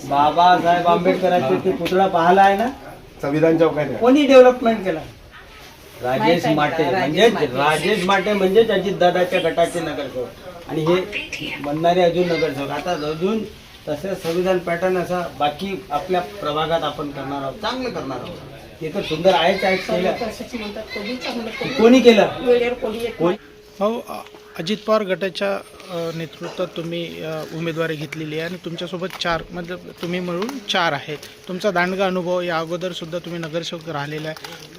बाबासाहेब आंबेडकरांचे ते पुतळा पाहिला आहे ना संविधान चौकात कोणी डेव्हलपमेंट केला? राजेश माटे म्हणजे अजितदादाच्या गटाचे नगरसेवक आणि हे म्हणणारे अजून नगरसेवक. आता अजून तसे संविधान पॅटर्न असा बाकी आपल्या प्रभागात आपण करणार आहोत, चांगलं करणार आहोत. ते तर सुंदर आहेच केलं. कोणी केलं? भाऊ, अजित पवार गटाच्या नेतृत्वात तुम्ही उमेदवारी घेतलेली आहे आणि तुमच्यासोबत म्हणजे तुम्ही मिळून 4 आहेत. तुमचा दांडगा अनुभव, या अगोदर सुद्धा तुम्ही नगरसेवक राहिलेला आहे.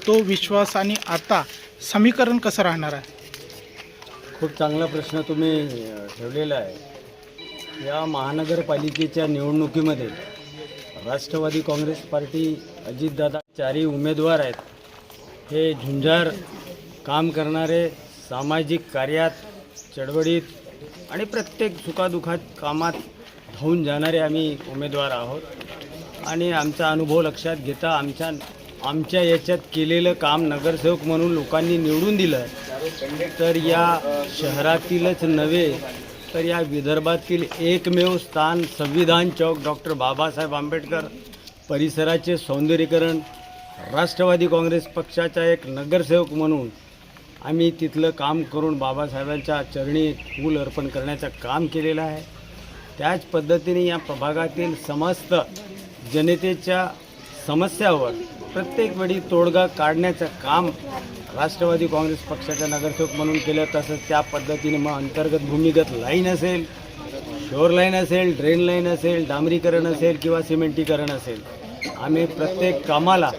तो विश्वास आणि आता समीकरण कसं राहणार आहे? खूप चांगला प्रश्न तुम्ही ठेवलेला आहे. या महानगरपालिकेच्या निवडणुकीमध्ये राष्ट्रवादी काँग्रेस पार्टी, अजितदादा 4 उमेदवार आहेत. हे झुंजार काम करणारे, सामाजिक कार्यात, चळवळीत आणि प्रत्येक सुखादुखात कामात धावून जाणारे आम्ही उमेदवार आहोत. आणि आमचा अनुभव लक्षात घेता आमच्या याच्यात केलेलं काम नगरसेवक म्हणून लोकांनी निवडून दिलं तर या शहरातीलच नव्हे तर या विदर्भातील एकमेव स्थान संविधान चौक डॉक्टर बाबासाहेब आंबेडकर परिसराचे सौंदर्यीकरण, राष्ट्रवादी काँग्रेस पक्षाचा एक नगरसेवक म्हणून आम्ही तिथलं काम करून बाबासाहेबांच्या चरणी फूल अर्पण करण्याचं काम केलेलं आहे. त्याच पद्धतीने या प्रभागातील समस्त जनतेच्या समस्यावर प्रत्येक वेळी तोडगा काढण्याचं काम राष्ट्रवादी काँग्रेस पक्षाच्या नगरसेवक म्हणून केलं. तसंच त्या पद्धतीने मग अंतर्गत भूमिगत लाईन असेल, शोर लाईन असेल, ड्रेन लाईन असेल, डांबरीकरण असेल किंवा सिमेंटीकरण असेल, आम्ही प्रत्येक कामाला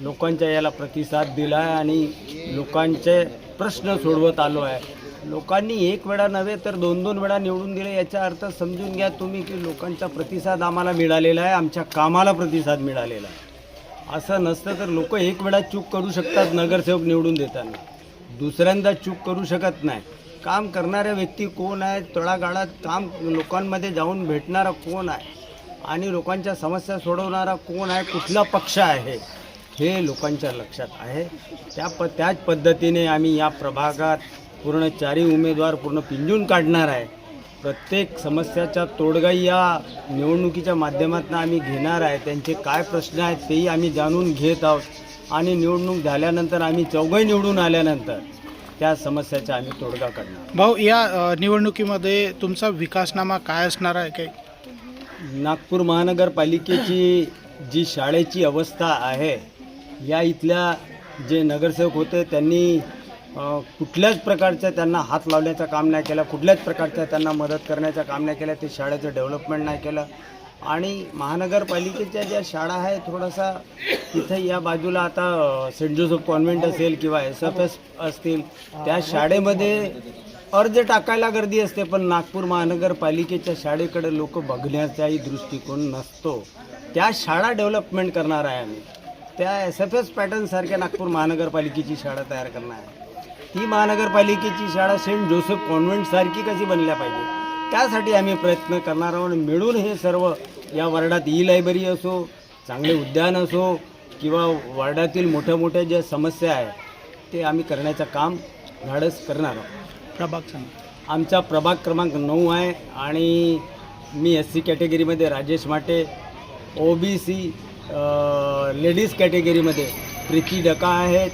लोकांच्या याला प्रतिसाद दिला आहे आणि लोकांचे प्रश्न सोडवत आलो आहे. लोकांनी एक वेळा नव्हे तर 2-2 वेळा निवडून दिले. याचा अर्थ समजून घ्या तुम्ही की लोकांचा प्रतिसाद आम्हाला मिळालेला आहे, आमच्या कामाला प्रतिसाद मिळालेला आहे. असं नसतं तर लोक एक वेळा चूक करू शकतात नगरसेवक निवडून देताना, दुसऱ्यांदा चूक करू शकत नाही. काम करणाऱ्या व्यक्ती कोण आहे, तळागाळात काम लोकांमध्ये जाऊन भेटणारा कोण आहे आणि लोकांच्या समस्या सोडवणारा कोण आहे, कुठला पक्ष आहे, हे लोकांच्या लक्षात आहे. त्याच पद्धतीने आम्ही या प्रभागात पूर्ण 4 उमेदवार पूर्ण पिंजून काढणार आहे. प्रत्येक समस्याचा तोडगा या निवडणुकीच्या माध्यमातून आम्ही घेणार आहे. त्यांचे काय प्रश्न आहेत तेही आम्ही जाणून घेत आहोत आणि निवडणूक झाल्यानंतर आम्ही 4घे निवडून आल्यानंतर त्या समस्याचा आम्ही तोडगा काढणार. भाऊ, या निवडणुकीमध्ये तुमचा विकासनामा काय असणार आहे? काही नागपूर महानगरपालिकेची जी शाळेची अवस्था आहे, या इथल्या जे नगरसेवक होते त्यांनी कुठल्याच प्रकारचं त्यांना हात लावण्याचं काम नाही केलं, कुठल्याच प्रकारचं त्यांना मदत करण्याचं काम नाही केलं, ते शाळेचं डेव्हलपमेंट नाही केलं. आणि महानगरपालिकेच्या ज्या शाळा आहे थोडासा तिथं या बाजूला आता सेंट जोसेफ कॉन्व्हेंट असेल किंवा SFS असतील, त्या शाळेमध्ये अर्ज टाकायला गर्दी असते, पण नागपूर महानगरपालिकेच्या शाळेकडे लोक बघण्याचाही दृष्टिकोन नसतो. त्या शाळा डेव्हलपमेंट करणार आहे आम्ही. त्या SFS पॅटर्नसारख्या नागपूर महानगरपालिकेची शाळा तयार करणार आहे. ती महानगरपालिकेची शाळा सेंट जोसेफ कॉन्व्हेंटसारखी कशी बनल्या पाहिजे, त्यासाठी आम्ही प्रयत्न करणार आहोत. मिळून हे सर्व या वार्डात लायब्ररी असो, चांगले उद्यान असो किंवा वार्डातील मोठ्या ज्या समस्या आहेत ते आम्ही करण्याचं काम धाडस करणार आहोत. प्रभाग सांगा. आमचा प्रभाग क्रमांक 9 आहे आणि मी SC कॅटेगरीमध्ये राजेश माटे, OBC लेडीज कॅटेगरीमध्ये प्रीती डका आहेत,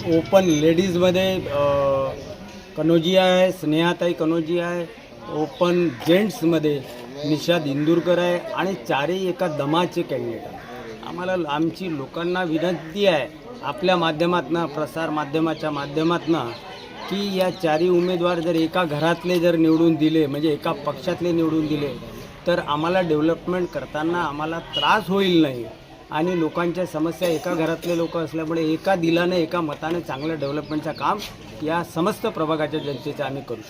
ओपन लेडीजमध्ये कनोजिया आहे, स्नेहाताई कनोजिया आहे, ओपन जेंट्समध्ये निषाद इंदूरकर आहे आणि 4ही एका दमाचे कॅन्डिडेट आहेत. आम्हाला आमची लोकांना विनंती आहे आपल्या माध्यमातून, प्रसार माध्यमाच्या माध्यमातून, की या 4ही उमेदवार जर एका घरातले जर निवडून दिले, म्हणजे एका पक्षातले निवडून दिले, तर आम्हाला डेव्हलपमेंट करताना आम्हाला त्रास होईल नाही आणि लोकांच्या समस्या एका घरातले लोक असल्यामुळे एका दिलाने, एका मताने चांगलं डेव्हलपमेंटचं काम या समस्त प्रभागाच्या जनतेचं आम्ही करू शकतो.